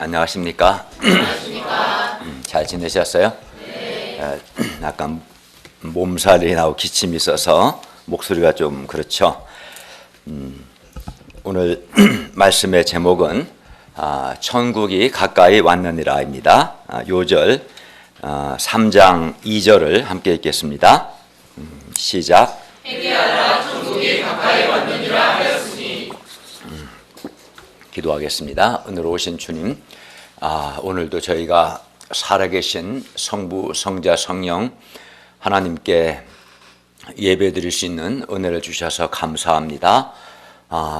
안녕하십니까? 잘 지내셨어요? 네. 약간 몸살이 나고 기침이 있어서 목소리가 좀 그렇죠. 오늘 말씀의 제목은 천국이 가까이 왔느니라입니다. 요절 3장 2절을 함께 읽겠습니다. 시작. 회개하라, 천국이 가까이 왔느니라 하였으니. 기도하겠습니다. 오늘 오신 주님, 오늘도 저희가 살아계신 성부, 성자, 성령 하나님께 예배드릴 수 있는 은혜를 주셔서 감사합니다.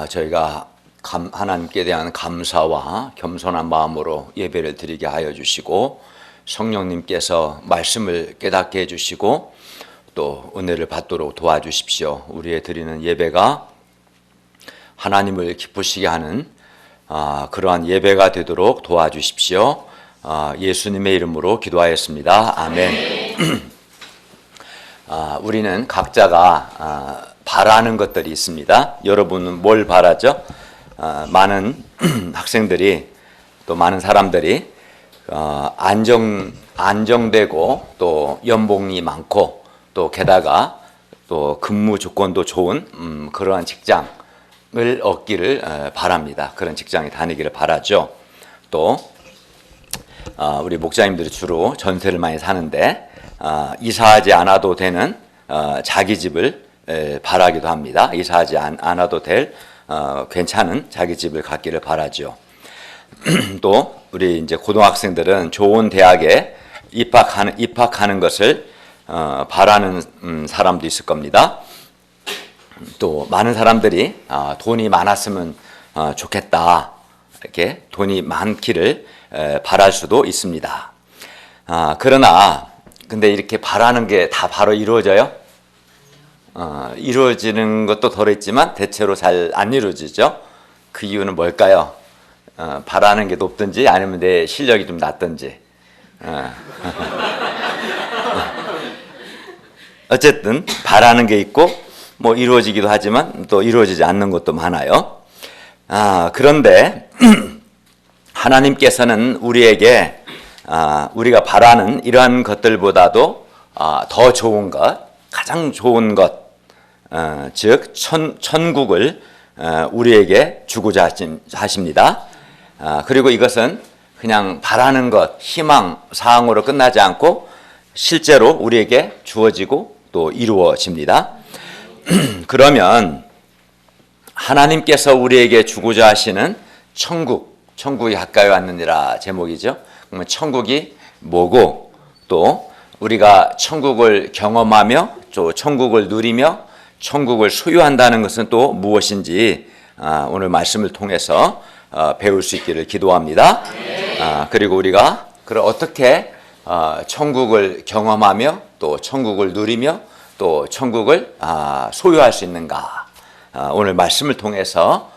저희가 하나님께 대한 감사와 겸손한 마음으로 예배를 드리게 하여 주시고, 성령님께서 말씀을 깨닫게 해주시고 또 은혜를 받도록 도와주십시오. 우리의 드리는 예배가 하나님을 기쁘시게 하는 그러한 예배가 되도록 도와주십시오. 예수님의 이름으로 기도하였습니다. 아멘. 우리는 각자가 바라는 것들이 있습니다. 여러분은 뭘 바라죠? 많은 학생들이 또 많은 사람들이 안정되고 또 연봉이 많고 또 게다가 또 근무 조건도 좋은 그러한 직장을 얻기를 바랍니다. 그런 직장에 다니기를 바라죠. 또 우리 목사님들이 주로 전세를 많이 사는데 이사하지 않아도 되는 자기 집을 바라기도 합니다. 이사하지 않아도 될 괜찮은 자기 집을 갖기를 바라죠. 또 우리 이제 고등학생들은 좋은 대학에 입학하는 것을 바라는 사람도 있을 겁니다. 또 많은 사람들이 돈이 많았으면 좋겠다, 이렇게 돈이 많기를 바랄 수도 있습니다. 그러나 근데 이렇게 바라는 게 다 바로 이루어져요? 이루어지는 것도 덜했지만 대체로 잘 안 이루어지죠. 그 이유는 뭘까요? 바라는 게 높든지 아니면 내 실력이 좀 낮든지. 어쨌든 바라는 게 있고 뭐 이루어지기도 하지만 또 이루어지지 않는 것도 많아요. 그런데 하나님께서는 우리에게 우리가 바라는 이러한 것들보다도 더 좋은 것, 가장 좋은 것, 즉 천국을 우리에게 주고자 하십니다. 그리고 이것은 그냥 바라는 것, 희망, 사항으로 끝나지 않고 실제로 우리에게 주어지고 또 이루어집니다. 그러면 하나님께서 우리에게 주고자 하시는 천국이 가까이 왔느니라 제목이죠. 그러면 천국이 뭐고 또 우리가 천국을 경험하며 또 천국을 누리며 천국을 소유한다는 것은 또 무엇인지 오늘 말씀을 통해서 배울 수 있기를 기도합니다. 그리고 우리가 어떻게 천국을 경험하며 또 천국을 누리며 또 천국을 소유할 수 있는가, 오늘 말씀을 통해서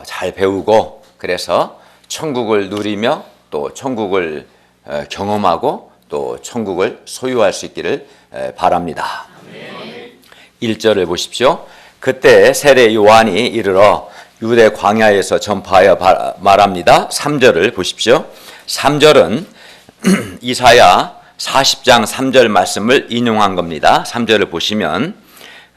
잘 배우고 그래서 천국을 누리며 또 천국을 경험하고 또 천국을 소유할 수 있기를 바랍니다. 1절을 보십시오. 그때 세례 요한이 이르러 유대 광야에서 전파하여 말합니다. 3절을 보십시오. 3절은 이사야 40장 3절 말씀을 인용한 겁니다. 3절을 보시면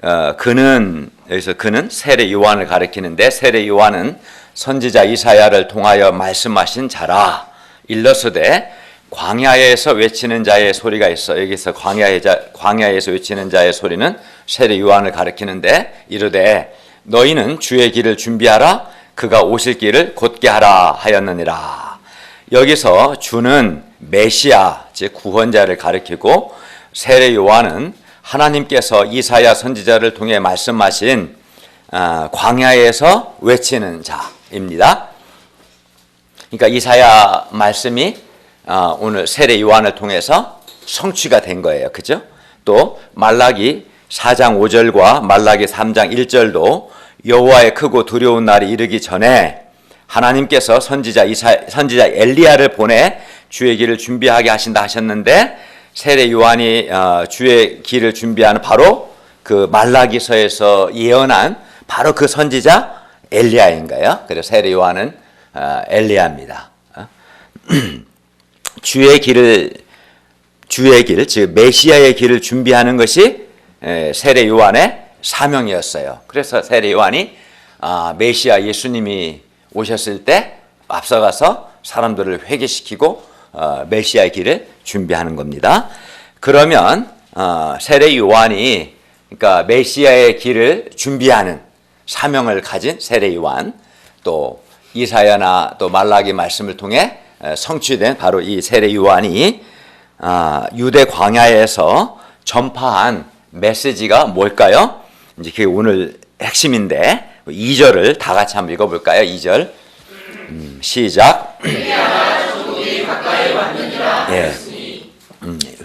여기서 그는 세례 요한을 가리키는데, 세례 요한은 선지자 이사야를 통하여 말씀하신 자라. 일러스되 광야에서 외치는 자의 소리가 있어. 여기서 광야에서 외치는 자의 소리는 세례 요한을 가리키는데, 이르되 너희는 주의 길을 준비하라, 그가 오실 길을 곧게 하라 하였느니라. 여기서 주는 메시아, 즉 구원자를 가리키고, 세례 요한은 하나님께서 이사야 선지자를 통해 말씀하신 광야에서 외치는 자입니다. 그러니까 이사야 말씀이 오늘 세례 요한을 통해서 성취가 된 거예요. 그죠? 또 말라기 4장 5절과 말라기 3장 1절도 여호와의 크고 두려운 날이 이르기 전에 하나님께서 선지자 엘리야를 보내 주의 길을 준비하게 하신다 하셨는데, 세례 요한이 주의 길을 준비하는 바로 그 말라기서에서 예언한 바로 그 선지자 엘리야인가요? 그래서 세례 요한은 엘리야입니다. 주의 길, 즉 메시아의 길을 준비하는 것이 세례 요한의 사명이었어요. 그래서 세례 요한이 메시아 예수님이 오셨을 때 앞서가서 사람들을 회개시키고 메시아의 길을 준비하는 겁니다. 그러면 세례 요한이 그러니까 메시아의 길을 준비하는 사명을 가진 세례 요한, 또 이사야나 또 말라기 말씀을 통해 성취된 바로 이 세례 요한이 유대 광야에서 전파한 메시지가 뭘까요? 이제 그게 오늘 핵심인데 2절을 다 같이 한번 읽어볼까요? 2절 시작. 회개하라 천국이 가까이 왔느니라 하였으니.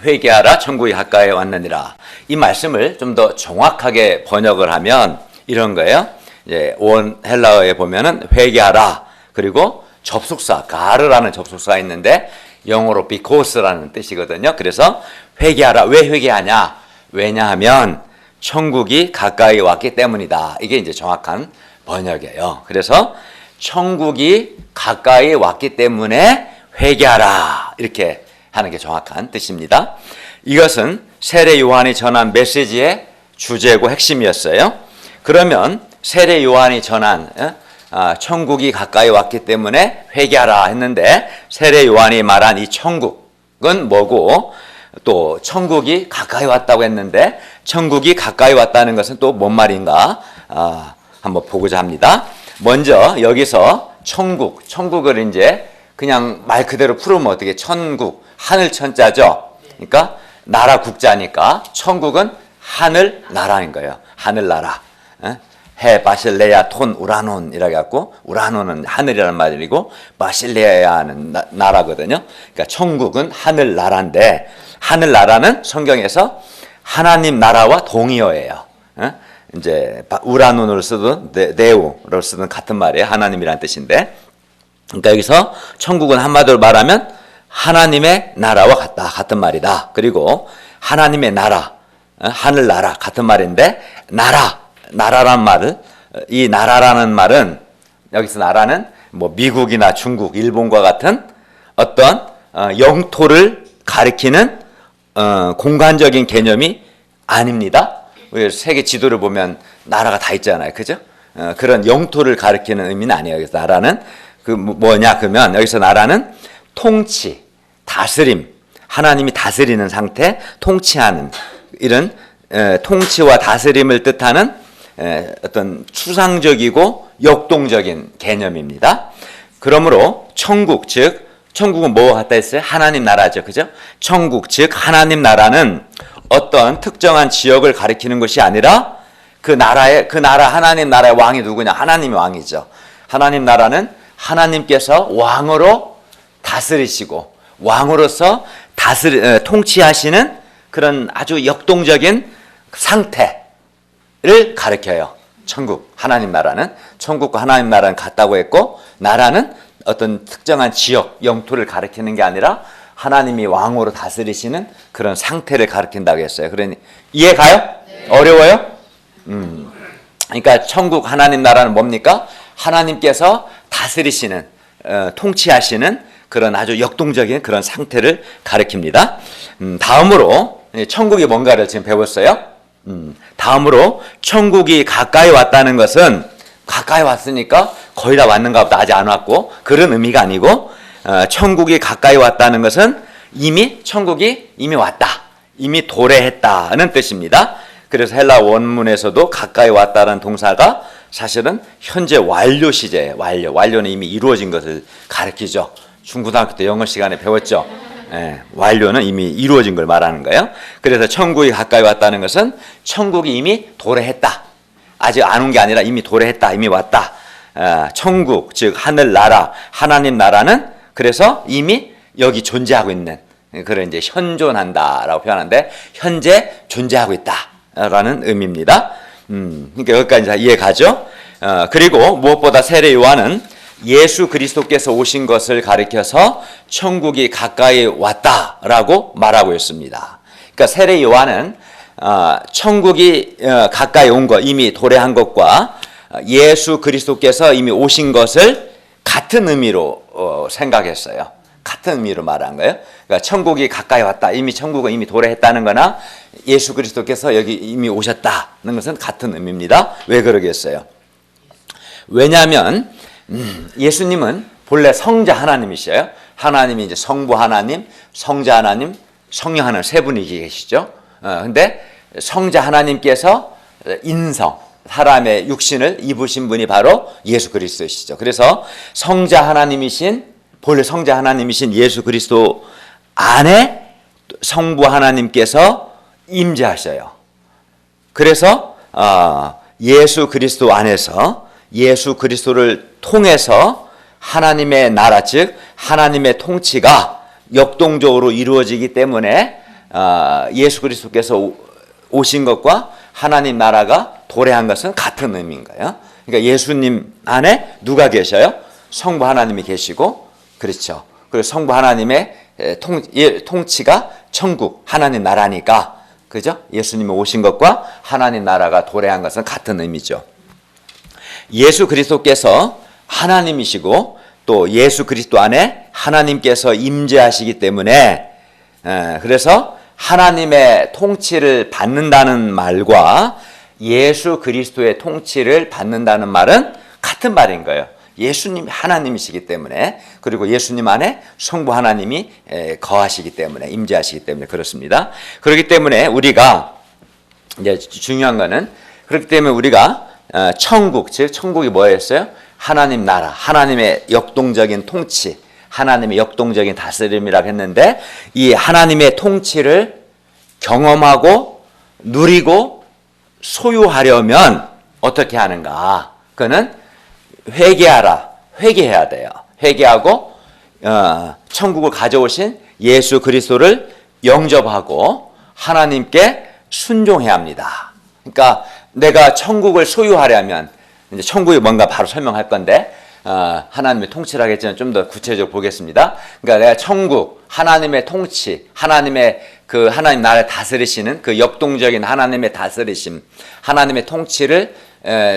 회개하라 천국이 가까이 왔느니라. 이 말씀을 좀 더 정확하게 번역을 하면 이런 거예요. 이제 원 헬라어에 보면은 회개하라, 그리고 접속사 가르라는 접속사가 있는데 영어로 because라는 뜻이거든요. 그래서 회개하라. 왜 회개하냐? 왜냐하면 천국이 가까이 왔기 때문이다. 이게 이제 정확한 번역이에요. 그래서 천국이 가까이 왔기 때문에 회개하라, 이렇게 하는 게 정확한 뜻입니다. 이것은 세례 요한이 전한 메시지의 주제고 핵심이었어요. 그러면 세례 요한이 전한 천국이 가까이 왔기 때문에 회개하라 했는데, 세례 요한이 말한 이 천국은 뭐고, 또 천국이 가까이 왔다고 했는데 천국이 가까이 왔다는 것은 또 뭔 말인가 한번 보고자 합니다. 먼저 여기서 천국을 이제 그냥 말 그대로 풀으면 어떻게, 천국, 하늘 천자죠. 그러니까 나라 국자니까 천국은 하늘 나라인 거예요. 하늘 나라. 해 바실레야 톤 우라논이라고 해갖고, 우라논은 하늘이라는 말이고 바실레야는 나라거든요. 그러니까 천국은 하늘 나라인데, 하늘 나라는 성경에서 하나님 나라와 동의어예요. 이제 우라논으로 쓰든 네오로 쓰든 같은 말이에요. 하나님이라는 뜻인데, 그러니까 여기서 천국은 한마디로 말하면 하나님의 나라와 같은 말이다. 그리고 하나님의 나라, 하늘 나라 같은 말인데, 나라란 말을, 이 나라라는 말은, 여기서 나라는 뭐 미국이나 중국, 일본과 같은 어떤 영토를 가리키는 공간적인 개념이 아닙니다. 세계 지도를 보면 나라가 다 있잖아요. 그죠? 그런 영토를 가리키는 의미는 아니에요. 그래서 나라는 뭐냐 그러면, 여기서 나라는 통치, 다스림, 하나님이 다스리는 상태, 통치하는, 이런 통치와 다스림을 뜻하는 어떤 추상적이고 역동적인 개념입니다. 그러므로 천국, 즉 천국은 뭐와 같다 했어요? 하나님 나라죠. 그죠? 천국, 즉 하나님 나라는 어떤 특정한 지역을 가리키는 것이 아니라 그 나라 하나님 나라의 왕이 누구냐? 하나님이 왕이죠. 하나님 나라는 하나님께서 왕으로 다스리시고 왕으로서 통치하시는 그런 아주 역동적인 상태를 가리켜요. 천국, 하나님 나라는. 천국과 하나님 나라는 같다고 했고, 나라는 어떤 특정한 지역, 영토를 가리키는 게 아니라 하나님이 왕으로 다스리시는 그런 상태를 가리킨다고 했어요. 그러니 이해 가요? 네. 어려워요? 그러니까 천국, 하나님 나라는 뭡니까? 하나님께서 다스리시는, 통치하시는 그런 아주 역동적인 그런 상태를 가리킵니다. 다음으로 천국이 뭔가를 지금 배웠어요. 다음으로 천국이 가까이 왔다는 것은, 가까이 왔으니까 거의 다 왔는가 보다, 아직 안 왔고, 그런 의미가 아니고, 천국이 가까이 왔다는 것은 천국이 이미 왔다, 이미 도래했다는 뜻입니다. 그래서 헬라 원문에서도 가까이 왔다는 동사가 사실은 현재 완료 시제예요. 완료는 이미 이루어진 것을 가리키죠. 중고등학교 때 영어 시간에 배웠죠. 완료는 이미 이루어진 걸 말하는 거예요. 그래서 천국이 가까이 왔다는 것은 천국이 이미 도래했다, 아직 안 온 게 아니라 이미 도래했다, 이미 왔다. 천국, 즉 하늘 나라, 하나님 나라는 그래서 이미 여기 존재하고 있는, 그런 이제 현존한다라고 표현하는데, 현재 존재하고 있다라는 의미입니다. 그러니까 여기까지 다 이해가죠? 그리고 무엇보다 세례 요한은 예수 그리스도께서 오신 것을 가리켜서 천국이 가까이 왔다라고 말하고 있습니다. 그러니까 세례 요한은 천국이 가까이 온 것, 이미 도래한 것과 예수 그리스도께서 이미 오신 것을 같은 의미로 생각했어요. 같은 의미로 말한 거예요. 그러니까 천국이 가까이 왔다. 이미 천국은 이미 도래했다는 거나 예수 그리스도께서 여기 이미 오셨다는 것은 같은 의미입니다. 왜 그러겠어요? 왜냐하면 예수님은 본래 성자 하나님이셔요. 하나님이 이제 성부 하나님, 성자 하나님, 성령 하나님 세 분이 계시죠. 근데 성자 하나님께서 인성, 사람의 육신을 입으신 분이 바로 예수 그리스도시죠. 그래서 성자 하나님이신 본래 성자 하나님이신 예수 그리스도 안에 성부 하나님께서 임재하셔요. 그래서 예수 그리스도 안에서 예수 그리스도를 통해서 하나님의 나라 즉 하나님의 통치가 역동적으로 이루어지기 때문에 예수 그리스도께서 오신 것과 하나님 나라가 도래한 것은 같은 의미인 거예요. 그러니까 예수님 안에 누가 계셔요? 성부 하나님이 계시고 그렇죠. 그리고 성부 하나님의 통치가 천국 하나님 나라니까 그죠? 예수님이 오신 것과 하나님 나라가 도래한 것은 같은 의미죠. 예수 그리스도께서 하나님이시고 또 예수 그리스도 안에 하나님께서 임재하시기 때문에 그래서 하나님의 통치를 받는다는 말과 예수 그리스도의 통치를 받는다는 말은 같은 말인 거예요. 예수님이 하나님이시기 때문에 그리고 예수님 안에 성부 하나님이 거하시기 때문에 임재하시기 때문에 그렇습니다. 그렇기 때문에 우리가 이제 중요한 거는 그렇기 때문에 우리가 천국 즉 천국이 뭐였어요? 하나님 나라, 하나님의 역동적인 통치, 하나님의 역동적인 다스림이라고 했는데 이 하나님의 통치를 경험하고 누리고 소유하려면 어떻게 하는가? 그거는 회개해야 돼요. 회개하고 천국을 가져오신 예수 그리스도를 영접하고 하나님께 순종해야 합니다. 그러니까 내가 천국을 소유하려면 이제 천국이 뭔가 바로 설명할 건데 하나님의 통치를 하겠지만 좀 더 구체적으로 보겠습니다. 그러니까 내가 천국, 하나님의 통치, 하나님의 그 하나님 나라를 다스리시는 그 역동적인 하나님의 다스리심, 하나님의 통치를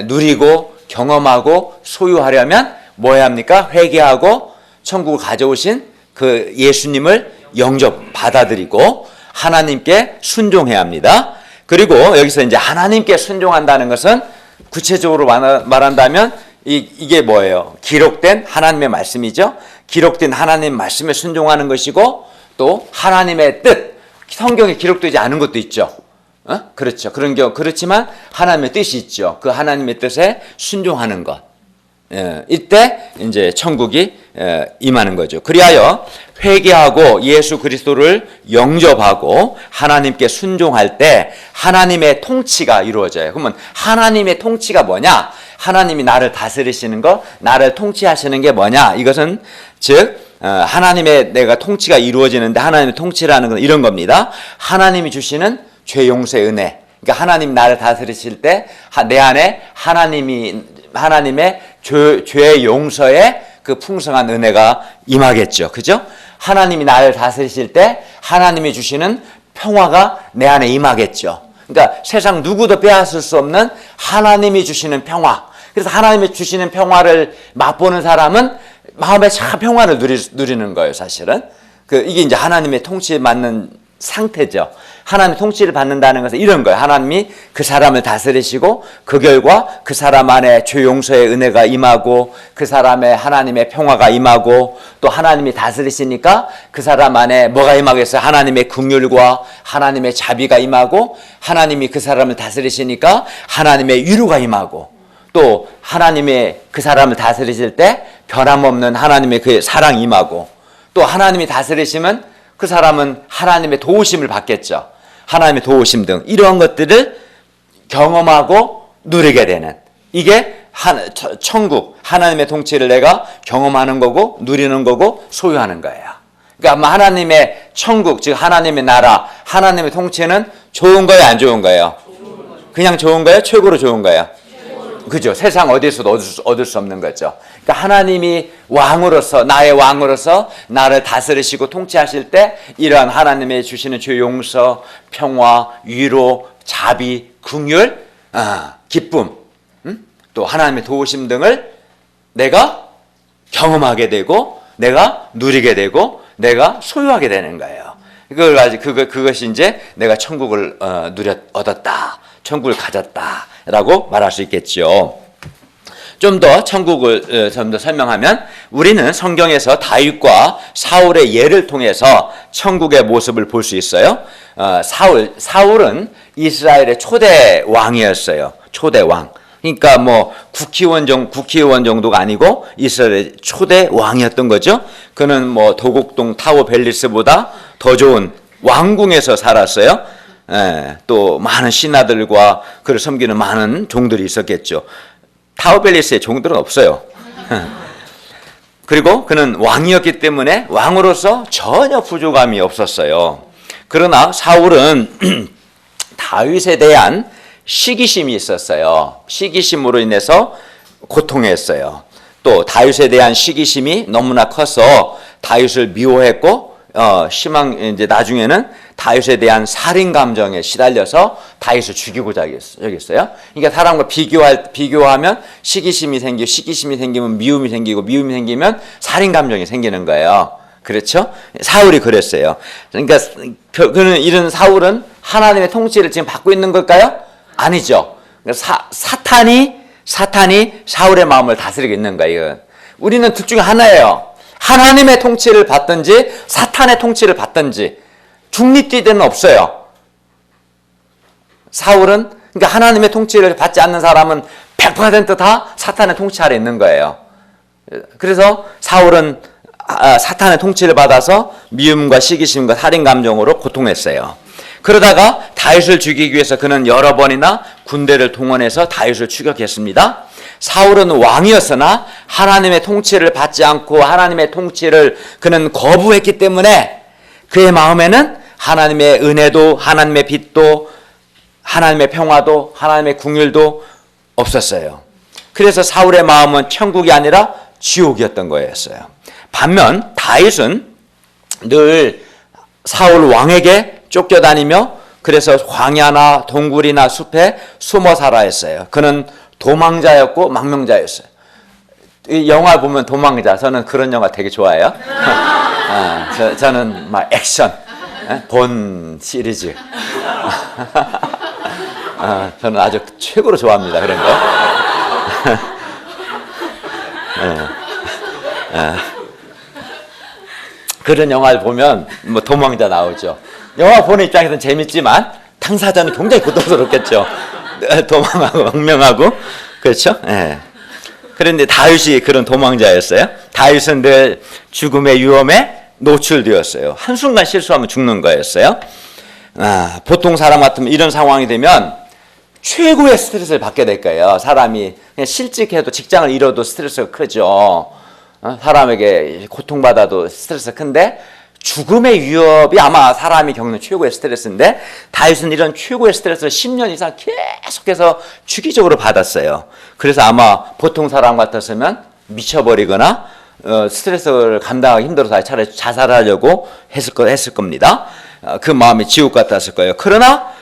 누리고 경험하고 소유하려면 뭐 해야 합니까? 회개하고 천국을 가져오신 그 예수님을 영접 받아들이고 하나님께 순종해야 합니다. 그리고 여기서 이제 하나님께 순종한다는 것은 구체적으로 말한다면 이게 뭐예요? 기록된 하나님의 말씀이죠. 기록된 하나님 말씀에 순종하는 것이고 또 하나님의 뜻, 성경에 기록되지 않은 것도 있죠. 그렇죠. 그렇지만 하나님의 뜻이 있죠. 그 하나님의 뜻에 순종하는 것. 이때 이제 천국이 임하는 거죠. 그리하여 회개하고 예수 그리스도를 영접하고 하나님께 순종할 때 하나님의 통치가 이루어져요. 그러면 하나님의 통치가 뭐냐? 하나님이 나를 다스리시는 것, 나를 통치하시는 게 뭐냐? 이것은 즉 하나님의 내가 통치가 이루어지는데 하나님의 통치라는 건 이런 겁니다. 하나님이 주시는 죄 용서의 은혜. 그러니까 하나님 나를 다스리실 때 내 안에 하나님의 죄 용서의 그 풍성한 은혜가 임하겠죠. 그죠? 하나님이 나를 다스리실 때 하나님이 주시는 평화가 내 안에 임하겠죠. 그러니까 세상 누구도 빼앗을 수 없는 하나님이 주시는 평화. 그래서 하나님이 주시는 평화를 맛보는 사람은 마음에 참 평화를 누리는 거예요, 사실은. 이게 이제 하나님의 통치에 맞는 상태죠. 하나님의 통치를 받는다는 것은 이런 거예요. 하나님이 그 사람을 다스리시고 그 결과 그 사람 안에 죄 용서의 은혜가 임하고 그 사람의 하나님의 평화가 임하고 또 하나님이 다스리시니까 그 사람 안에 뭐가 임하겠어요? 하나님의 긍휼과 하나님의 자비가 임하고 하나님이 그 사람을 다스리시니까 하나님의 위로가 임하고 또 하나님의 그 사람을 다스리실 때 변함없는 하나님의 그 사랑이 임하고 또 하나님이 다스리시면 그 사람은 하나님의 도우심을 받겠죠. 하나님의 도우심 등 이러한 것들을 경험하고 누리게 되는 이게 천국, 하나님의 통치를 내가 경험하는 거고 누리는 거고 소유하는 거예요. 그러니까 하나님의 천국, 즉 하나님의 나라, 하나님의 통치는 좋은 거예요, 안 좋은 거예요? 그냥 좋은 거예요? 최고로 좋은 거예요? 그죠? 세상 어디서도 얻을 수 없는 거죠. 그러니까 하나님이 왕으로서 나의 왕으로서 나를 다스리시고 통치하실 때 이러한 하나님의 주시는 죄 용서, 평화, 위로, 자비, 긍휼, 기쁨, 또 하나님의 도우심 등을 내가 경험하게 되고 내가 누리게 되고 내가 소유하게 되는 거예요. 그걸 가지고 그것이 이제 내가 천국을 얻었다, 천국을 가졌다라고 말할 수 있겠죠. 좀 더 천국을 좀 더 설명하면 우리는 성경에서 다윗과 사울의 예를 통해서 천국의 모습을 볼 수 있어요. 사울은 이스라엘의 초대 왕이었어요. 초대 왕. 그러니까 뭐 국회의원 정도가 아니고 이스라엘의 초대 왕이었던 거죠. 그는 뭐 도곡동 타워 벨리스보다 더 좋은 왕궁에서 살았어요. 또 많은 신하들과 그를 섬기는 많은 종들이 있었겠죠. 타워벨리스의 종들은 없어요. 그리고 그는 왕이었기 때문에 왕으로서 전혀 부족함이 없었어요. 그러나 사울은 다윗에 대한 시기심이 있었어요. 시기심으로 인해서 고통했어요. 또 다윗에 대한 시기심이 너무나 커서 다윗을 미워했고 이제 나중에는 다윗에 대한 살인 감정에 시달려서 다윗을 죽이고자 했어요. 그러니까 사람과 비교하면 시기심이 생기면 미움이 생기고 미움이 생기면 살인 감정이 생기는 거예요. 그렇죠? 사울이 그랬어요. 그러니까 그는 이런 사울은 하나님의 통치를 지금 받고 있는 걸까요? 아니죠. 사탄이 사울의 마음을 다스리고 있는 거예요. 우리는 둘 중에 하나예요. 하나님의 통치를 받든지 사탄의 통치를 받든지 중립지대는 없어요. 사울은 그러니까 하나님의 통치를 받지 않는 사람은 100%다 사탄의 통치 아래 있는 거예요. 그래서 사울은 사탄의 통치를 받아서 미움과 시기심과 살인 감정으로 고통했어요. 그러다가 다윗을 죽이기 위해서 그는 여러 번이나 군대를 동원해서 다윗을 추격했습니다. 사울은 왕이었으나 하나님의 통치를 받지 않고 하나님의 통치를 그는 거부했기 때문에 그의 마음에는 하나님의 은혜도 하나님의 빛도 하나님의 평화도 하나님의 궁율도 없었어요. 그래서 사울의 마음은 천국이 아니라 지옥이었던 거였어요. 반면 다윗은 늘 사울 왕에게 쫓겨다니며 그래서 광야나 동굴이나 숲에 숨어 살아 했어요. 그는 도망자였고 망명자였어요. 이 영화 보면 도망자, 저는 그런 영화 되게 좋아해요. 저는 막 액션, 본 시리즈. 저는 아주 최고로 좋아합니다. 그런 거. 그런 영화를 보면 뭐 도망자 나오죠. 영화 보는 입장에서는 재밌지만 당사자는 굉장히 고통스럽겠죠. 도망하고 망명하고 그렇죠. 그런데 다윗이 그런 도망자였어요. 다윗은 늘 죽음의 위험에 노출되었어요. 한순간 실수하면 죽는 거였어요. 보통 사람 같으면 이런 상황이 되면 최고의 스트레스를 받게 될 거예요. 사람이 그냥 실직해도 직장을 잃어도 스트레스가 크죠. 사람에게 고통받아도 스트레스가 큰데 죽음의 위협이 아마 사람이 겪는 최고의 스트레스인데 다윗은 이런 최고의 스트레스를 10년 이상 계속해서 주기적으로 받았어요. 그래서 아마 보통 사람 같았으면 미쳐버리거나 스트레스를 감당하기 힘들어서 차라리 자살하려고 했을 겁니다. 그 마음이 지옥 같았을 거예요. 그러나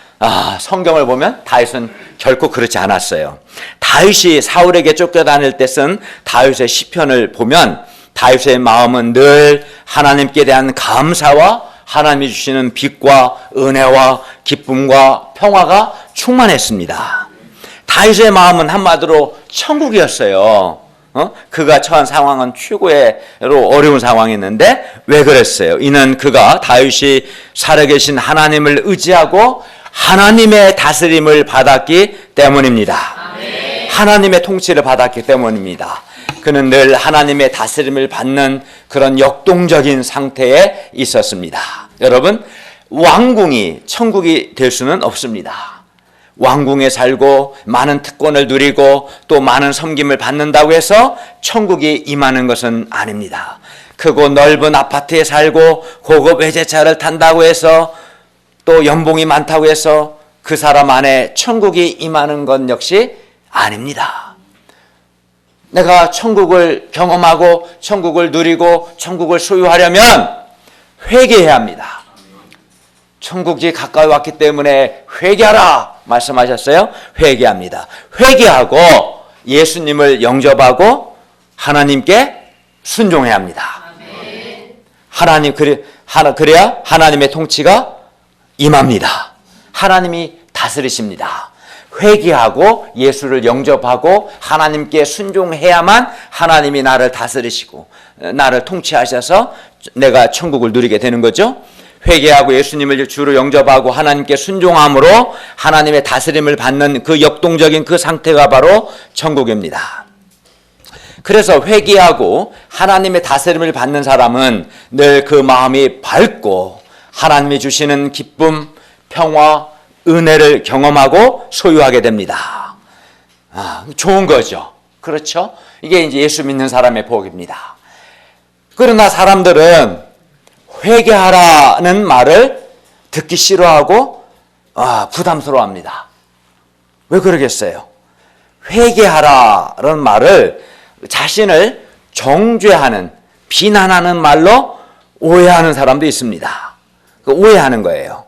성경을 보면 다윗은 결코 그렇지 않았어요. 다윗이 사울에게 쫓겨다닐 때 쓴 다윗의 시편을 보면 다윗의 마음은 늘 하나님께 대한 감사와 하나님이 주시는 빛과 은혜와 기쁨과 평화가 충만했습니다. 다윗의 마음은 한마디로 천국이었어요. 그가 처한 상황은 최고로 어려운 상황이었는데 왜 그랬어요? 이는 그가 다윗이 살아계신 하나님을 의지하고 하나님의 다스림을 받았기 때문입니다. 아멘. 하나님의 통치를 받았기 때문입니다. 그는 늘 하나님의 다스림을 받는 그런 역동적인 상태에 있었습니다. 여러분, 왕궁이 천국이 될 수는 없습니다. 왕궁에 살고 많은 특권을 누리고 또 많은 섬김을 받는다고 해서 천국이 임하는 것은 아닙니다. 크고 넓은 아파트에 살고 고급 외제차를 탄다고 해서 또 연봉이 많다고 해서 그 사람 안에 천국이 임하는 것 역시 아닙니다. 내가 천국을 경험하고 천국을 누리고 천국을 소유하려면 회개해야 합니다. 천국이 가까이 왔기 때문에 회개하라 말씀하셨어요. 회개합니다. 회개하고 예수님을 영접하고 하나님께 순종해야 합니다. 그래야 하나님의 통치가 임합니다. 하나님이 다스리십니다. 회개하고 예수를 영접하고 하나님께 순종해야만 하나님이 나를 다스리시고 나를 통치하셔서 내가 천국을 누리게 되는 거죠. 회개하고 예수님을 주로 영접하고 하나님께 순종함으로 하나님의 다스림을 받는 그 역동적인 그 상태가 바로 천국입니다. 그래서 회개하고 하나님의 다스림을 받는 사람은 늘 그 마음이 밝고 하나님이 주시는 기쁨, 평화, 은혜를 경험하고 소유하게 됩니다. 좋은 거죠. 그렇죠? 이게 이제 예수 믿는 사람의 복입니다. 그러나 사람들은 회개하라는 말을 듣기 싫어하고 부담스러워합니다. 왜 그러겠어요? 회개하라는 말을 자신을 정죄하는, 비난하는 말로 오해하는 사람도 있습니다. 오해하는 거예요.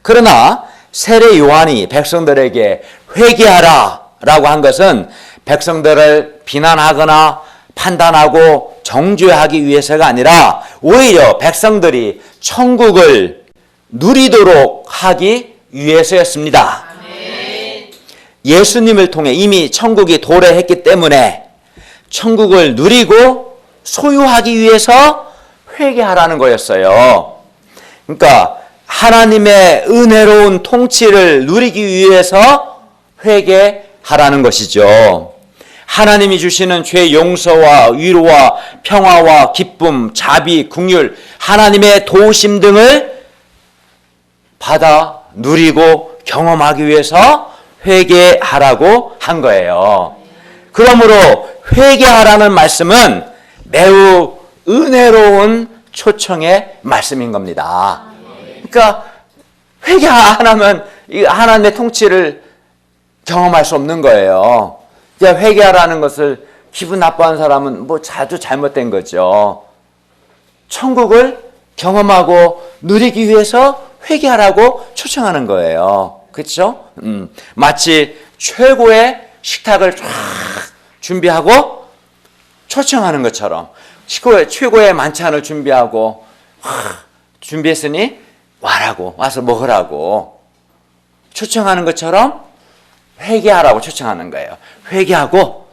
그러나 세례 요한이 백성들에게 회개하라 라고 한 것은 백성들을 비난하거나 판단하고 정죄하기 위해서가 아니라 오히려 백성들이 천국을 누리도록 하기 위해서였습니다. 예수님을 통해 이미 천국이 도래했기 때문에 천국을 누리고 소유하기 위해서 회개하라는 거였어요. 그러니까 하나님의 은혜로운 통치를 누리기 위해서 회개하라는 것이죠. 하나님이 주시는 죄 용서와 위로와 평화와 기쁨, 자비, 긍휼, 하나님의 도우심 등을 받아 누리고 경험하기 위해서 회개하라고 한 거예요. 그러므로 회개하라는 말씀은 매우 은혜로운 초청의 말씀인 겁니다. 그러니까 회개 안 하면 하나님의 통치를 경험할 수 없는 거예요. 회개하라는 것을 기분 나빠하는 사람은 아주 잘못된 거죠. 천국을 경험하고 누리기 위해서 회개하라고 초청하는 거예요. 그렇죠? 마치 최고의 식탁을 쫙 준비하고 초청하는 것처럼 최고의 만찬을 준비하고 준비했으니 와라고, 와서 먹으라고 초청하는 것처럼 회개하라고 초청하는 거예요. 회개하고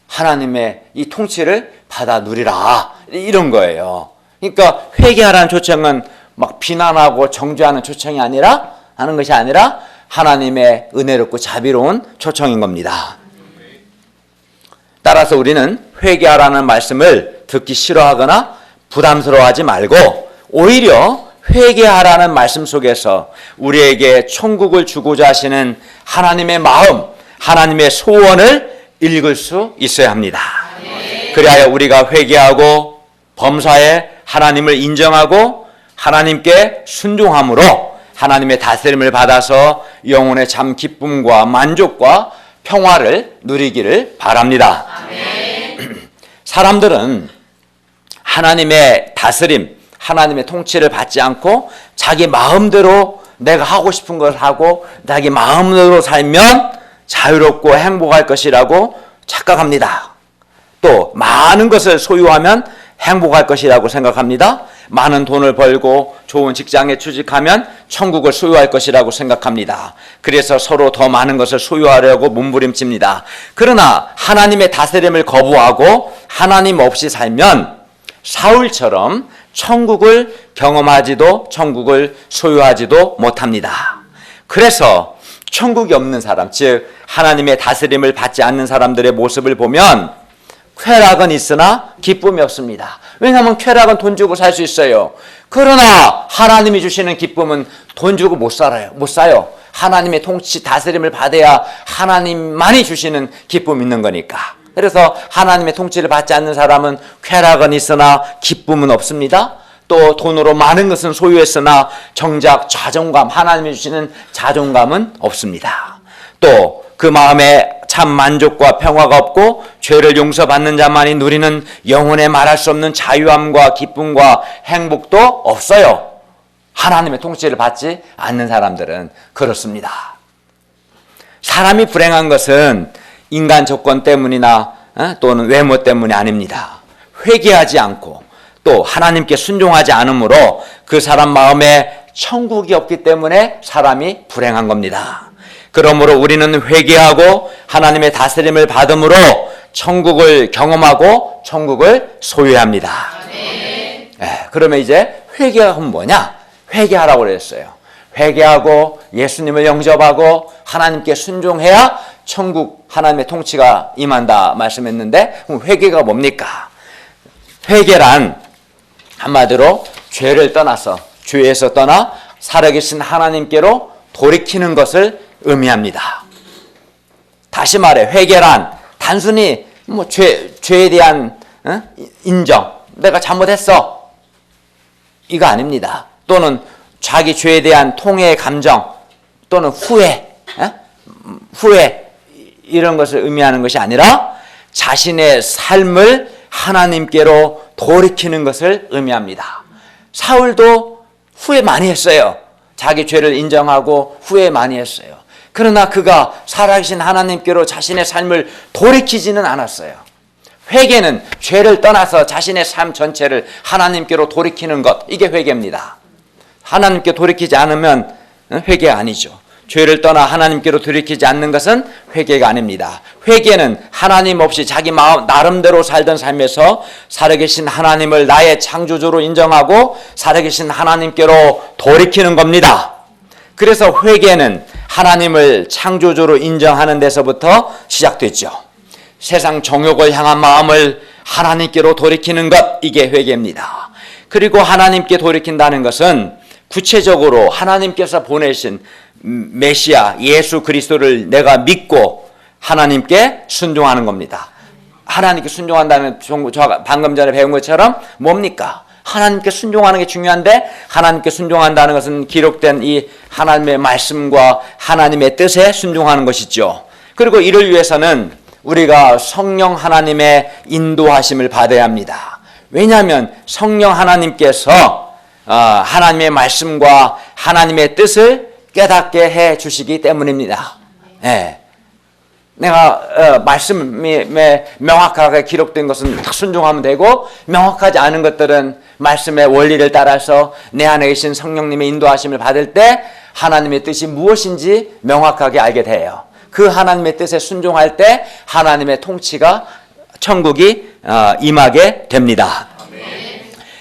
하나님의 이 통치를 받아 누리라, 이런 거예요. 그러니까 회개하라는 초청은 막 비난하고 정죄하는 초청이 아니라 하는 것이 아니라 하나님의 은혜롭고 자비로운 초청인 겁니다. 따라서 우리는 회개하라는 말씀을 듣기 싫어하거나 부담스러워하지 말고 오히려 회개하라는 말씀 속에서 우리에게 천국을 주고자 하시는 하나님의 마음, 하나님의 소원을 읽을 수 있어야 합니다. 그래야 우리가 회개하고 범사에 하나님을 인정하고 하나님께 순종함으로 하나님의 다스림을 받아서 영혼의 참 기쁨과 만족과 평화를 누리기를 바랍니다. 사람들은 하나님의 다스림, 하나님의 통치를 받지 않고 자기 마음대로 내가 하고 싶은 걸 하고 자기 마음대로 살면 자유롭고 행복할 것이라고 착각합니다. 또 많은 것을 소유하면 행복할 것이라고 생각합니다. 많은 돈을 벌고 좋은 직장에 취직하면 천국을 소유할 것이라고 생각합니다. 그래서 서로 더 많은 것을 소유하려고 몸부림칩니다. 그러나 하나님의 다스림을 거부하고 하나님 없이 살면 사울처럼 천국을 경험하지도 천국을 소유하지도 못합니다. 그래서 천국이 없는 사람, 즉 하나님의 다스림을 받지 않는 사람들의 모습을 보면 쾌락은 있으나 기쁨이 없습니다. 왜냐하면 쾌락은 돈 주고 살 수 있어요. 그러나 하나님이 주시는 기쁨은 돈 주고 못 사요. 하나님의 통치 다스림을 받아야 하나님만이 주시는 기쁨이 있는 거니까. 그래서 하나님의 통치를 받지 않는 사람은 쾌락은 있으나 기쁨은 없습니다. 또 돈으로 많은 것은 소유했으나 정작 자존감, 하나님이 주시는 자존감은 없습니다. 또 그 마음에 참 만족과 평화가 없고 죄를 용서받는 자만이 누리는 영혼에 말할 수 없는 자유함과 기쁨과 행복도 없어요. 하나님의 통치를 받지 않는 사람들은 그렇습니다. 사람이 불행한 것은 인간 조건 때문이나 또는 외모 때문이 아닙니다. 회개하지 않고 또 하나님께 순종하지 않으므로 그 사람 마음에 천국이 없기 때문에 사람이 불행한 겁니다. 그러므로 우리는 회개하고 하나님의 다스림을 받음으로 천국을 경험하고 천국을 소유합니다. 그러면 이제 회개가 뭐냐? 회개하라고 그랬어요. 회개하고 예수님을 영접하고 하나님께 순종해야 천국 하나님의 통치가 임한다 말씀했는데, 그럼 회개가 뭡니까? 회개란 한마디로 죄를 떠나서, 죄에서 떠나 살아계신 하나님께로 돌이키는 것을 의미합니다. 다시 말해, 회개란 단순히 죄에 대한 인정, 내가 잘못했어, 이거 아닙니다. 또는 자기 죄에 대한 통회의 감정, 또는 후회 이런 것을 의미하는 것이 아니라 자신의 삶을 하나님께로 돌이키는 것을 의미합니다. 사울도 후회 많이 했어요. 자기 죄를 인정하고 후회 많이 했어요. 그러나 그가 살아계신 하나님께로 자신의 삶을 돌이키지는 않았어요. 회개는 죄를 떠나서 자신의 삶 전체를 하나님께로 돌이키는 것, 이게 회개입니다. 하나님께 돌이키지 않으면 회개가 아니죠. 죄를 떠나 하나님께로 돌이키지 않는 것은 회개가 아닙니다. 회개는 하나님 없이 자기 마음 나름대로 살던 삶에서 살아계신 하나님을 나의 창조주로 인정하고 살아계신 하나님께로 돌이키는 겁니다. 그래서 회개는 하나님을 창조주로 인정하는 데서부터 시작됐죠. 세상 정욕을 향한 마음을 하나님께로 돌이키는 것, 이게 회개입니다. 그리고 하나님께 돌이킨다는 것은 구체적으로 하나님께서 보내신 메시아 예수 그리스도를 내가 믿고 하나님께 순종하는 겁니다. 하나님께 순종한다는, 방금 전에 배운 것처럼 뭡니까? 하나님께 순종하는 게 중요한데, 하나님께 순종한다는 것은 기록된 이 하나님의 말씀과 하나님의 뜻에 순종하는 것이죠. 그리고 이를 위해서는 우리가 성령 하나님의 인도하심을 받아야 합니다. 왜냐하면 성령 하나님께서 하나님의 말씀과 하나님의 뜻을 깨닫게 해 주시기 때문입니다. 내가 말씀에 명확하게 기록된 것은 딱 순종하면 되고, 명확하지 않은 것들은 말씀의 원리를 따라서 내 안에 계신 성령님의 인도하심을 받을 때 하나님의 뜻이 무엇인지 명확하게 알게 돼요. 그 하나님의 뜻에 순종할 때 하나님의 통치가, 천국이 임하게 됩니다.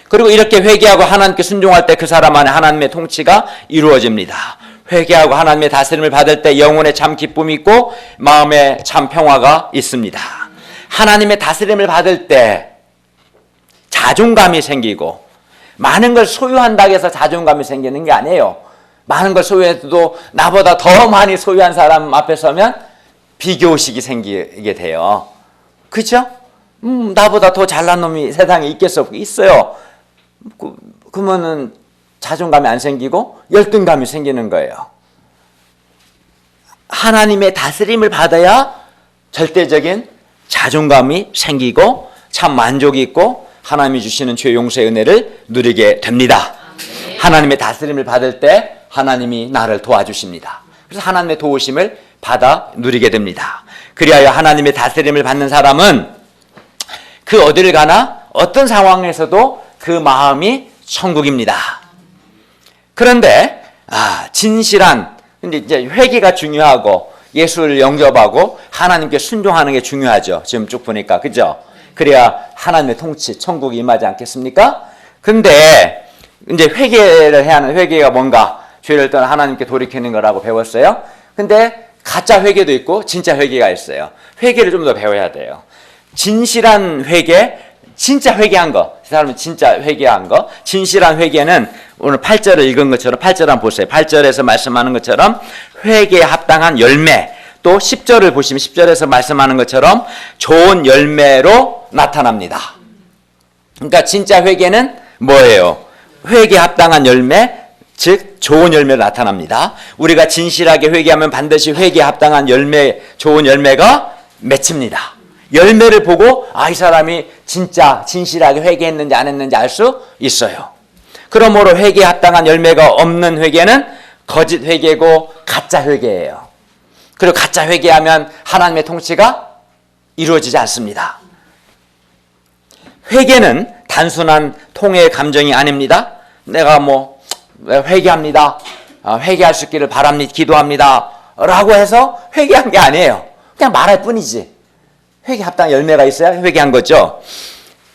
그리고 이렇게 회개하고 하나님께 순종할 때 그 사람 안에 하나님의 통치가 이루어집니다. 회개하고 하나님의 다스림을 받을 때 영혼에 참 기쁨이 있고 마음에 참 평화가 있습니다. 하나님의 다스림을 받을 때 자존감이 생기고, 많은 걸 소유한다고 해서 자존감이 생기는 게 아니에요. 많은 걸 소유해도 나보다 더 많이 소유한 사람 앞에 서면 비교의식이 생기게 돼요. 그렇죠? 나보다 더 잘난 놈이 세상에 있겠어? 있어요. 그러면은 자존감이 안 생기고 열등감이 생기는 거예요. 하나님의 다스림을 받아야 절대적인 자존감이 생기고 참 만족이 있고 하나님이 주시는 죄 용서의 은혜를 누리게 됩니다. 하나님의 다스림을 받을 때 하나님이 나를 도와주십니다. 그래서 하나님의 도우심을 받아 누리게 됩니다. 그리하여 하나님의 다스림을 받는 사람은 그 어디를 가나 어떤 상황에서도 그 마음이 천국입니다. 그런데 진실한, 근데 이제 회개가 중요하고 예수를 영접하고 하나님께 순종하는 게 중요하죠. 지금 쭉 보니까, 그죠? 그래야 하나님의 통치, 천국이 임하지 않겠습니까? 근데 이제 회개를 해야 하는, 회개가 뭔가? 죄를 떠나 하나님께 돌이키는 거라고 배웠어요. 근데 가짜 회개도 있고 진짜 회개가 있어요. 회개를 좀 더 배워야 돼요. 진실한 회개, 진짜 회개한 거, 그 사람은 진짜 회개한 거. 진실한 회개는 오늘 8절을 읽은 것처럼 8절 한번 보세요. 8절에서 말씀하는 것처럼 회개에 합당한 열매, 또 10절을 보시면 10절에서 말씀하는 것처럼 좋은 열매로 나타납니다. 그러니까 진짜 회개는 뭐예요? 회개에 합당한 열매, 즉 좋은 열매로 나타납니다. 우리가 진실하게 회개하면 반드시 회개에 합당한 열매, 좋은 열매가 맺힙니다. 열매를 보고 이 사람이 진짜 진실하게 회개했는지 안 했는지 알 수 있어요. 그러므로 회개에 합당한 열매가 없는 회개는 거짓 회개고 가짜 회개예요. 그리고 가짜 회개하면 하나님의 통치가 이루어지지 않습니다. 회개는 단순한 통회의 감정이 아닙니다. 내가 뭐 회개합니다. 회개할 수 있기를 바랍니다. 기도합니다. 라고 해서 회개한 게 아니에요. 그냥 말할 뿐이지. 회개 합당 열매가 있어야 회개한 거죠.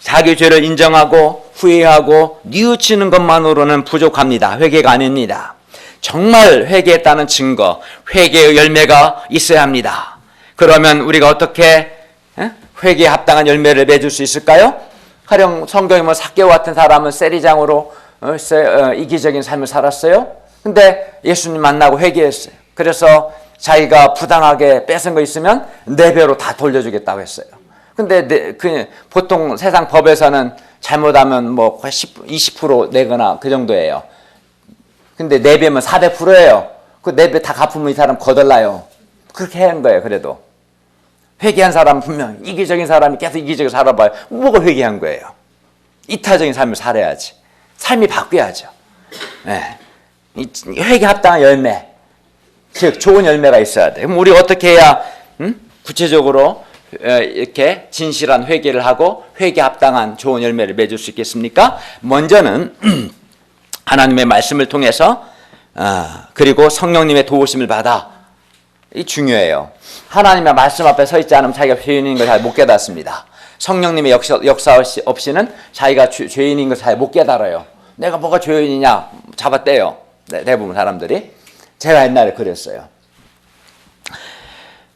자기 죄를 인정하고 후회하고 뉘우치는 것만으로는 부족합니다. 회개가 아닙니다. 정말 회개했다는 증거, 회개의 열매가 있어야 합니다. 그러면 우리가 어떻게 회개에 합당한 열매를 맺을 수 있을까요? 가령 성경에 뭐 삭개오 같은 사람은 세리장으로 이기적인 삶을 살았어요. 근데 예수님 만나고 회개했어요. 그래서 자기가 부당하게 뺏은 거 있으면 4배로 다 돌려주겠다고 했어요. 근데 보통 세상 법에서는 잘못하면 뭐 20% 내거나 그 정도예요. 근데 4배면 400%예요. 그 4배 다 갚으면 이 사람 거덜나요. 그렇게 한 거예요. 그래도 회개한 사람은 분명 이기적인 사람이 계속 이기적으로 살아봐요. 뭐가 회개한 거예요? 이타적인 삶을 살아야지. 삶이 바뀌어야죠. 네. 회개 합당한 열매, 즉 좋은 열매가 있어야 돼요. 그럼 우리 어떻게 해야 구체적으로 이렇게 진실한 회개를 하고 회개 합당한 좋은 열매를 맺을 수 있겠습니까? 먼저는 하나님의 말씀을 통해서 그리고 성령님의 도우심을 받아. 이 중요해요. 하나님의 말씀 앞에 서 있지 않으면 자기가 죄인인 걸 잘 못 깨닫습니다. 성령님의 역사 없이는 자기가 죄인인 걸 잘 못 깨달아요. 내가 뭐가 죄인이냐 잡아떼요. 대부분 사람들이. 제가 옛날에 그랬어요.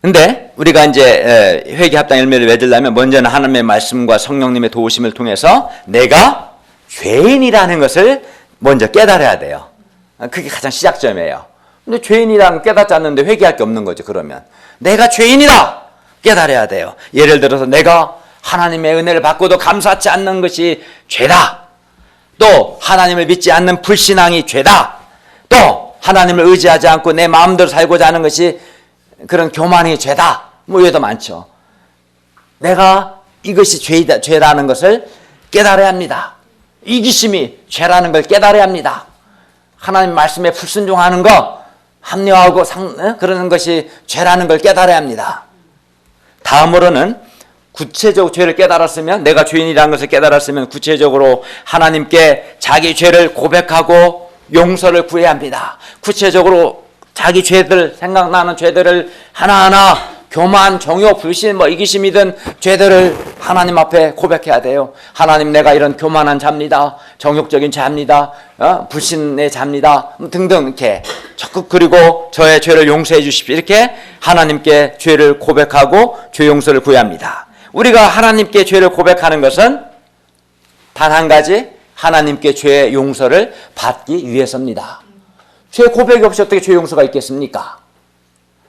근데 우리가 이제 회개 합당 열매를 맺으려면 먼저는 하나님의 말씀과 성령님의 도우심을 통해서 내가 죄인이라는 것을 먼저 깨달아야 돼요. 그게 가장 시작점이에요. 근데 죄인이라는 깨닫지 않는데 회개할 게 없는 거죠. 그러면 내가 죄인이다 깨달아야 돼요. 예를 들어서 내가 하나님의 은혜를 받고도 감사하지 않는 것이 죄다. 또 하나님을 믿지 않는 불신앙이 죄다. 또 하나님을 의지하지 않고 내 마음대로 살고자 하는 것이 그런 교만이 죄다. 뭐 이게 더 많죠. 내가 이것이 죄라는 것을 깨달아야 합니다. 이기심이 죄라는 걸 깨달아야 합니다. 하나님 말씀에 불순종하는 거, 합리화하고 그러는 것이 죄라는 걸 깨달아야 합니다. 다음으로는 구체적으로 죄를 깨달았으면, 내가 죄인이라는 것을 깨달았으면 구체적으로 하나님께 자기 죄를 고백하고 용서를 구해야 합니다. 구체적으로 자기 죄들, 생각나는 죄들을 하나하나 교만, 정욕, 불신, 뭐 이기심이든 죄들을 하나님 앞에 고백해야 돼요. 하나님, 내가 이런 교만한 자입니다. 정욕적인 자입니다. 불신의 자입니다. 등등 이렇게 적극 그리고 저의 죄를 용서해 주십시오. 이렇게 하나님께 죄를 고백하고 죄 용서를 구해야 합니다. 우리가 하나님께 죄를 고백하는 것은 단 한 가지, 하나님께 죄의 용서를 받기 위해서입니다. 죄 고백이 없이 어떻게 죄 용서가 있겠습니까?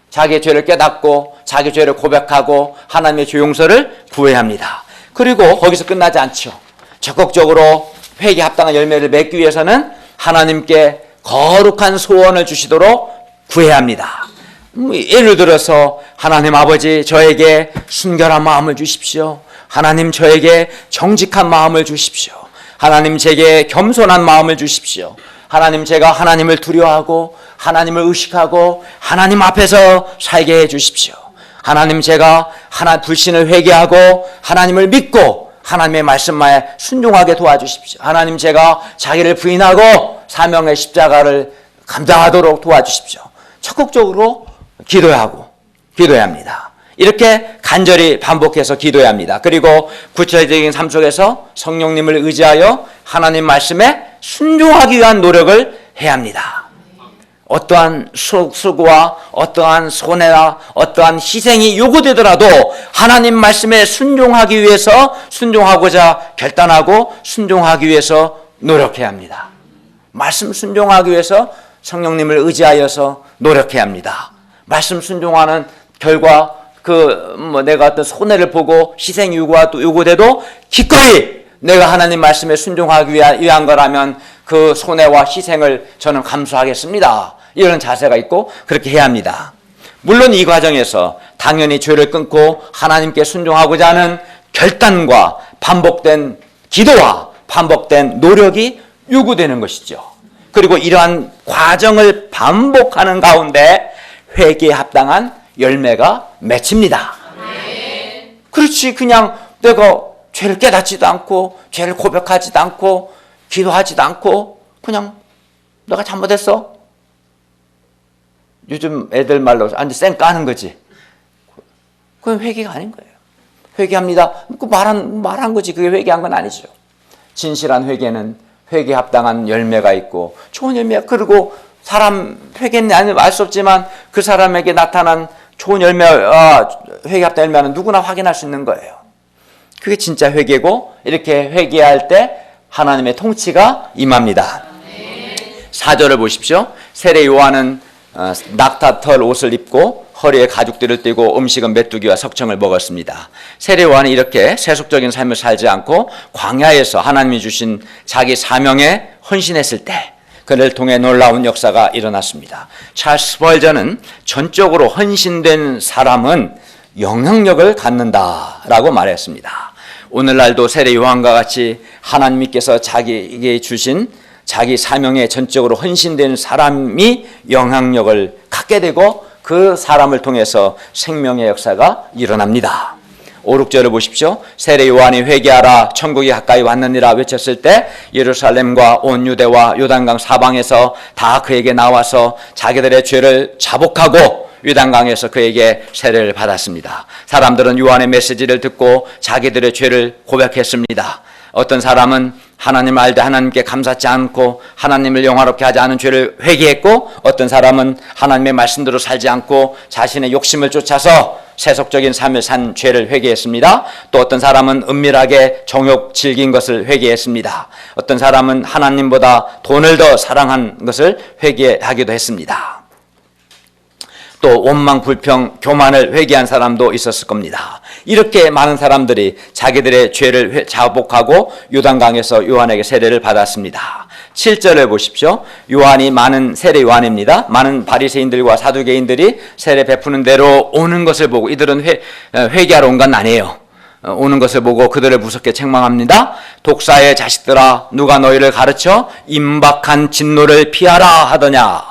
자기의 죄를 깨닫고 자기 죄를 고백하고 하나님의 죄 용서를 구해야 합니다. 그리고 거기서 끝나지 않죠. 적극적으로 회개 합당한 열매를 맺기 위해서는 하나님께 거룩한 소원을 주시도록 구해야 합니다. 예를 들어서 하나님 아버지, 저에게 순결한 마음을 주십시오. 하나님, 저에게 정직한 마음을 주십시오. 하나님, 제게 겸손한 마음을 주십시오. 하나님, 제가 하나님을 두려워하고 하나님을 의식하고 하나님 앞에서 살게 해 주십시오. 하나님, 제가 불신을 회개하고 하나님을 믿고 하나님의 말씀에 순종하게 도와주십시오. 하나님, 제가 자기를 부인하고 사명의 십자가를 감당하도록 도와주십시오. 적극적으로 기도해야 합니다. 이렇게 간절히 반복해서 기도해야 합니다. 그리고 구체적인 삶 속에서 성령님을 의지하여 하나님 말씀에 순종하기 위한 노력을 해야 합니다. 어떠한 수고와 어떠한 손해와 어떠한 희생이 요구되더라도 하나님 말씀에 순종하기 위해서, 순종하고자 결단하고 순종하기 위해서 노력해야 합니다. 말씀 순종하기 위해서 성령님을 의지하여서 노력해야 합니다. 말씀 순종하는 결과 내가 어떤 손해를 보고 희생이 요구돼도 기꺼이 내가 하나님 말씀에 순종하기 위한 거라면 그 손해와 희생을 저는 감수하겠습니다. 이런 자세가 있고 그렇게 해야 합니다. 물론 이 과정에서 당연히 죄를 끊고 하나님께 순종하고자 하는 결단과 반복된 기도와 반복된 노력이 요구되는 것이죠. 그리고 이러한 과정을 반복하는 가운데 회개에 합당한 열매가 맺힙니다. 그렇지, 그냥 내가 죄를 깨닫지도 않고 죄를 고백하지도 않고 기도하지도 않고 그냥 내가 잘못했어. 요즘 애들 말로 완전 쌩 까는 거지. 그건 회개가 아닌 거예요. 회개합니다. 그 말한 거지. 그게 회개한 건 아니죠. 진실한 회개는 회개 합당한 열매가 있고 좋은 열매가, 그리고 사람 회개는 알 수 없지만 그 사람에게 나타난 좋은 열매, 회개 합당한 열매는 누구나 확인할 수 있는 거예요. 그게 진짜 회개고, 이렇게 회개할 때 하나님의 통치가 임합니다. 4절을 보십시오. 세례 요한은 낙타털 옷을 입고 허리에 가죽들을 띠고 음식은 메뚜기와 석청을 먹었습니다. 세례 요한이 이렇게 세속적인 삶을 살지 않고 광야에서 하나님이 주신 자기 사명에 헌신했을 때 그를 통해 놀라운 역사가 일어났습니다. 찰스 스펄전은 전적으로 헌신된 사람은 영향력을 갖는다라고 말했습니다. 오늘날도 세례 요한과 같이 하나님께서 자기에게 주신 자기 사명에 전적으로 헌신된 사람이 영향력을 갖게 되고 그 사람을 통해서 생명의 역사가 일어납니다. 5, 6절을 보십시오. 세례 요한이 회개하라 천국이 가까이 왔느니라 외쳤을 때 예루살렘과 온 유대와 요단강 사방에서 다 그에게 나와서 자기들의 죄를 자복하고 요단강에서 그에게 세례를 받았습니다. 사람들은 요한의 메시지를 듣고 자기들의 죄를 고백했습니다. 어떤 사람은 하나님 알되 하나님께 감사치 않고 하나님을 영화롭게 하지 않은 죄를 회개했고, 어떤 사람은 하나님의 말씀대로 살지 않고 자신의 욕심을 쫓아서 세속적인 삶을 산 죄를 회개했습니다. 또 어떤 사람은 은밀하게 정욕 즐긴 것을 회개했습니다. 어떤 사람은 하나님보다 돈을 더 사랑한 것을 회개하기도 했습니다. 또 원망, 불평, 교만을 회개한 사람도 있었을 겁니다. 이렇게 많은 사람들이 자기들의 죄를 자복하고 요단강에서 요한에게 세례를 받았습니다. 7절을 보십시오. 요한이 많은 세례 요한입니다. 많은 바리새인들과 사두개인들이 세례 베푸는 대로 오는 것을 보고, 이들은 회개하러 온 건 아니에요. 오는 것을 보고 그들을 무섭게 책망합니다. 독사의 자식들아, 누가 너희를 가르쳐 임박한 진노를 피하라 하더냐.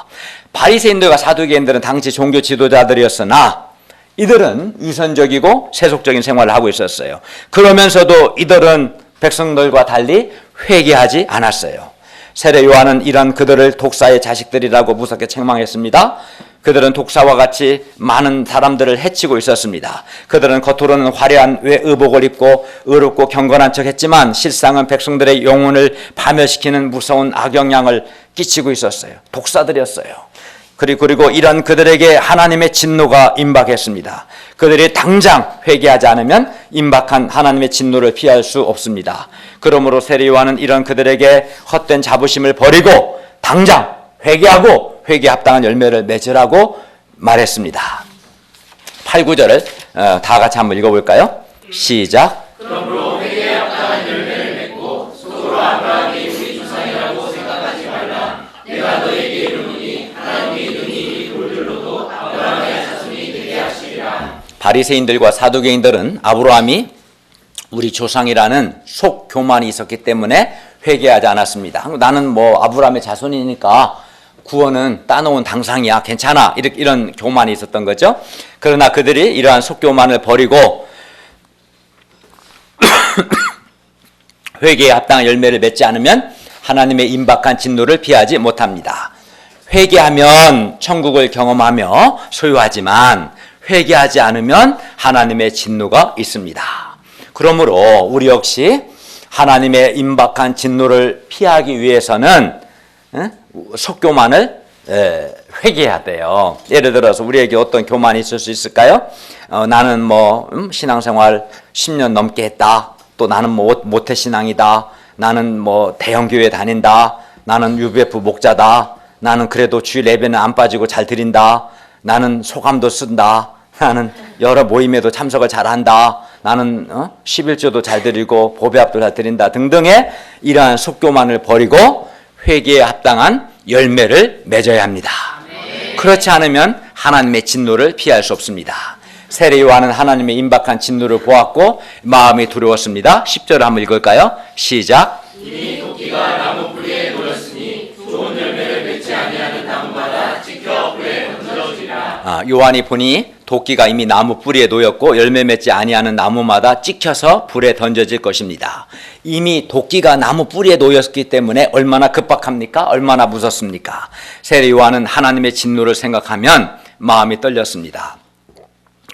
바리새인들과 사두개인들은 당시 종교 지도자들이었으나 이들은 위선적이고 세속적인 생활을 하고 있었어요. 그러면서도 이들은 백성들과 달리 회개하지 않았어요. 세례 요한은 이런 그들을 독사의 자식들이라고 무섭게 책망했습니다. 그들은 독사와 같이 많은 사람들을 해치고 있었습니다. 그들은 겉으로는 화려한 의복을 입고 의롭고 경건한 척했지만 실상은 백성들의 영혼을 파멸시키는 무서운 악영향을 끼치고 있었어요. 독사들이었어요. 그리고 이런 그들에게 하나님의 진노가 임박했습니다. 그들이 당장 회개하지 않으면 임박한 하나님의 진노를 피할 수 없습니다. 그러므로 세례 요한은 이런 그들에게 헛된 자부심을 버리고 당장 회개하고 회개에 합당한 열매를 맺으라고 말했습니다. 8, 9절을 다 같이 한번 읽어볼까요? 시작. 그러므로 회개에 합당한 열매를 맺고 속으로 아브라함이 우리 조상이라고 생각하지 말라. 내가 너에게 이르노니 하나님의 눈이 이 돌들로도 아브라함의 자손이 되게 하시리라. 바리새인들과 사두개인들은 아브라함이 우리 조상이라는 속교만이 있었기 때문에 회개하지 않았습니다. 나는 뭐 아브라함의 자손이니까 구원은 따놓은 당상이야, 괜찮아, 이런 교만이 있었던 거죠. 그러나 그들이 이러한 속교만을 버리고 회개에 합당한 열매를 맺지 않으면 하나님의 임박한 진노를 피하지 못합니다. 회개하면 천국을 경험하며 소유하지만 회개하지 않으면 하나님의 진노가 있습니다. 그러므로 우리 역시 하나님의 임박한 진노를 피하기 위해서는 속교만을 회개해야 돼요. 예를 들어서 우리에게 어떤 교만이 있을 수 있을까요? 나는 신앙생활 10년 넘게 했다. 또 나는 모태신앙이다. 나는 대형교회 다닌다. 나는 UBF 목자다. 나는 그래도 주일 예배는 안 빠지고 잘 드린다. 나는 소감도 쓴다. 나는 여러 모임에도 참석을 잘한다. 나는 11조도 잘 드리고 보배합도 잘 드린다 등등의 이러한 속교만을 버리고 회개에 합당한 열매를 맺어야 합니다. 그렇지 않으면 하나님의 진노를 피할 수 없습니다. 세례 요한은 하나님의 임박한 진노를 보았고 마음이 두려웠습니다. 10절을 한번 읽을까요? 시작. 이미 토끼가 나무 뿌리에 놓였으니 좋은 열매를 맺지 아니하는 나무마다 찍혀 불에 던져지리라. 요한이 보니 도끼가 이미 나무 뿌리에 놓였고 열매 맺지 아니하는 나무마다 찍혀서 불에 던져질 것입니다. 이미 도끼가 나무 뿌리에 놓였기 때문에 얼마나 급박합니까? 얼마나 무섭습니까? 세례 요한은 하나님의 진노를 생각하면 마음이 떨렸습니다.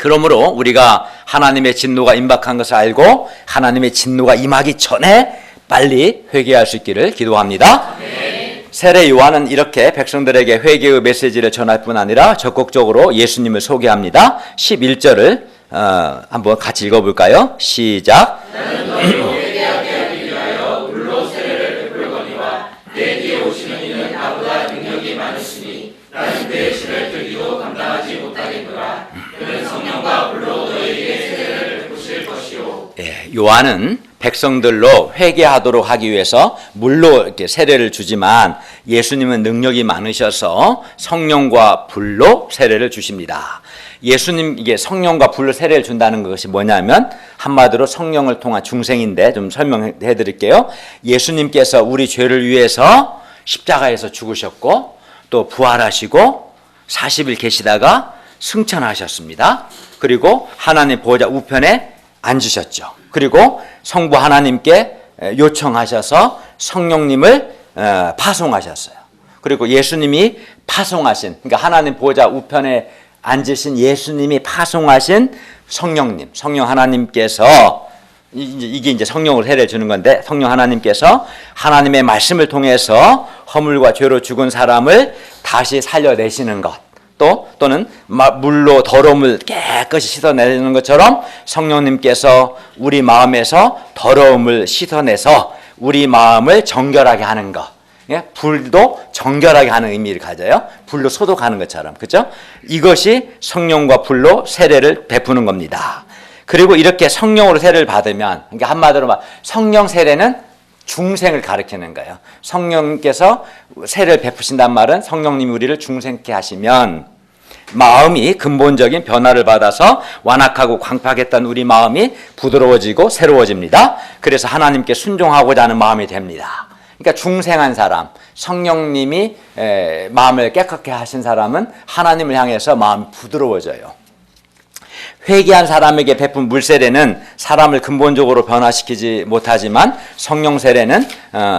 그러므로 우리가 하나님의 진노가 임박한 것을 알고 하나님의 진노가 임하기 전에 빨리 회개할 수 있기를 기도합니다. 세례 요한은 이렇게 백성들에게 회개의 메시지를 전할 뿐 아니라 적극적으로 예수님을 소개합니다. 11절을 한번 같이 읽어볼까요? 시작. 나는 너희로 회개하게 하기 위하여 물로 세례를 베풀거니와 내 뒤에 오시는 이는 나보다 능력이 많으시니 나는 그의 실을 들기도 감당하지 못하겠노라. 그는 성령과 불로 너희에게 세례를 베푸실 것이요. 요한은 백성들로 회개하도록 하기 위해서 물로 이렇게 세례를 주지만 예수님은 능력이 많으셔서 성령과 불로 세례를 주십니다. 예수님 이게 성령과 불로 세례를 준다는 것이 뭐냐면 한마디로 성령을 통한 중생인데 좀 설명해 드릴게요. 예수님께서 우리 죄를 위해서 십자가에서 죽으셨고 또 부활하시고 40일 계시다가 승천하셨습니다. 그리고 하나님 보호자 우편에 앉으셨죠. 그리고 성부 하나님께 요청하셔서 성령님을 파송하셨어요. 그리고 예수님이 파송하신, 그러니까 하나님 보호자 우편에 앉으신 예수님이 파송하신 성령님, 성령 하나님께서 이게 이제 성령을 세례를 주는 건데 성령 하나님께서 하나님의 말씀을 통해서 허물과 죄로 죽은 사람을 다시 살려내시는 것. 또는 물로 더러움을 깨끗이 씻어내는 것처럼 성령님께서 우리 마음에서 더러움을 씻어내서 우리 마음을 정결하게 하는 것. 불도 정결하게 하는 의미를 가져요. 불로 소독하는 것처럼. 그렇죠? 이것이 성령과 불로 세례를 베푸는 겁니다. 그리고 이렇게 성령으로 세례를 받으면, 그러니까 한마디로 말 성령 세례는 중생을 가리키는 거예요. 성령께서 세례를 베푸신단 말은 성령님이 우리를 중생케 하시면 마음이 근본적인 변화를 받아서 완악하고 광팍했던 우리 마음이 부드러워지고 새로워집니다. 그래서 하나님께 순종하고자 하는 마음이 됩니다. 그러니까 중생한 사람, 성령님이 마음을 깨끗게 하신 사람은 하나님을 향해서 마음이 부드러워져요. 회개한 사람에게 베푼 물세례는 사람을 근본적으로 변화시키지 못하지만 성령 세례는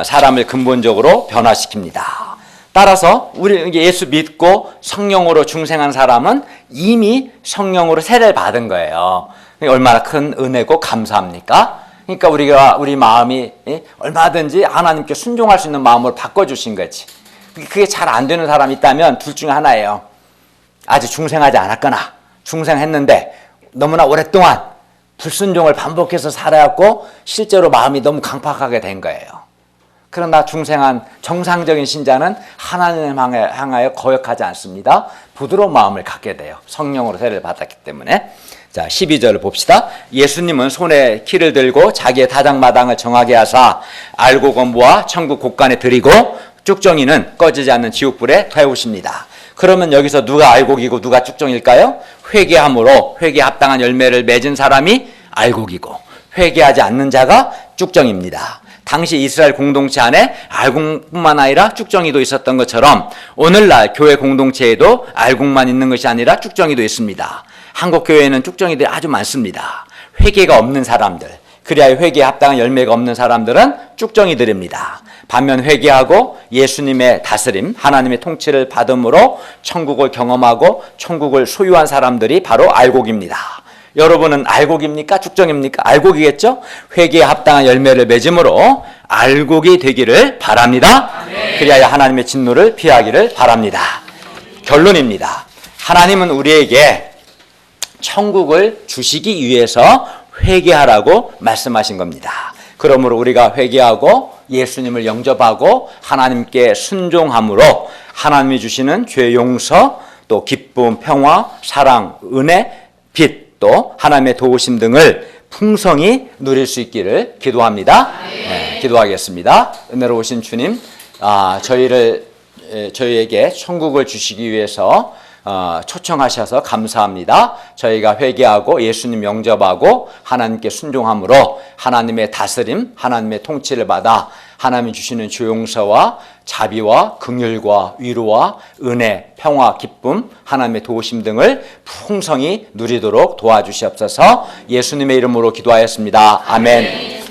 사람을 근본적으로 변화시킵니다. 따라서 우리 예수 믿고 성령으로 중생한 사람은 이미 성령으로 세례를 받은 거예요. 얼마나 큰 은혜고 감사합니까? 그러니까 우리 마음이 얼마든지 하나님께 순종할 수 있는 마음으로 바꿔주신 거지. 그게 잘 안 되는 사람이 있다면 둘 중에 하나예요. 아직 중생하지 않았거나 중생했는데 너무나 오랫동안 불순종을 반복해서 살아왔고 실제로 마음이 너무 강팍하게 된 거예요. 그러나 중생한 정상적인 신자는 하나님 향하여 거역하지 않습니다. 부드러운 마음을 갖게 돼요. 성령으로 세례를 받았기 때문에. 자, 12절을 봅시다. 예수님은 손에 키를 들고 자기의 다장마당을 정하게 하사 알고 건부와 천국 곳간에 들이고 쭉정이는 꺼지지 않는 지옥불에 태우십니다. 그러면 여기서 누가 알곡이고 누가 쭉정일까요? 회개함으로 회개에 합당한 열매를 맺은 사람이 알곡이고 회개하지 않는 자가 쭉정입니다. 당시 이스라엘 공동체 안에 알곡뿐만 아니라 쭉정이도 있었던 것처럼 오늘날 교회 공동체에도 알곡만 있는 것이 아니라 쭉정이도 있습니다. 한국 교회에는 쭉정이들이 아주 많습니다. 회개가 없는 사람들, 그리하여 회개에 합당한 열매가 없는 사람들은 쭉정이들입니다. 반면 회개하고 예수님의 다스림, 하나님의 통치를 받음으로 천국을 경험하고 천국을 소유한 사람들이 바로 알곡입니다. 여러분은 알곡입니까? 쭉정입니까? 알곡이겠죠? 회개에 합당한 열매를 맺음으로 알곡이 되기를 바랍니다. 그리하여 하나님의 진노를 피하기를 바랍니다. 결론입니다. 하나님은 우리에게 천국을 주시기 위해서 회개하라고 말씀하신 겁니다. 그러므로 우리가 회개하고 예수님을 영접하고 하나님께 순종함으로 하나님이 주시는 죄 용서, 또 기쁨, 평화, 사랑, 은혜, 빛, 또 하나님의 도우심 등을 풍성히 누릴 수 있기를 기도합니다. 네, 기도하겠습니다. 은혜로우신 주님, 저희에게 천국을 주시기 위해서 초청하셔서 감사합니다. 저희가 회개하고 예수님 영접하고 하나님께 순종함으로 하나님의 다스림, 하나님의 통치를 받아 하나님이 주시는 조용서와 자비와 긍휼과 위로와 은혜, 평화, 기쁨, 하나님의 도우심 등을 풍성히 누리도록 도와주시옵소서. 예수님의 이름으로 기도하였습니다. 아멘.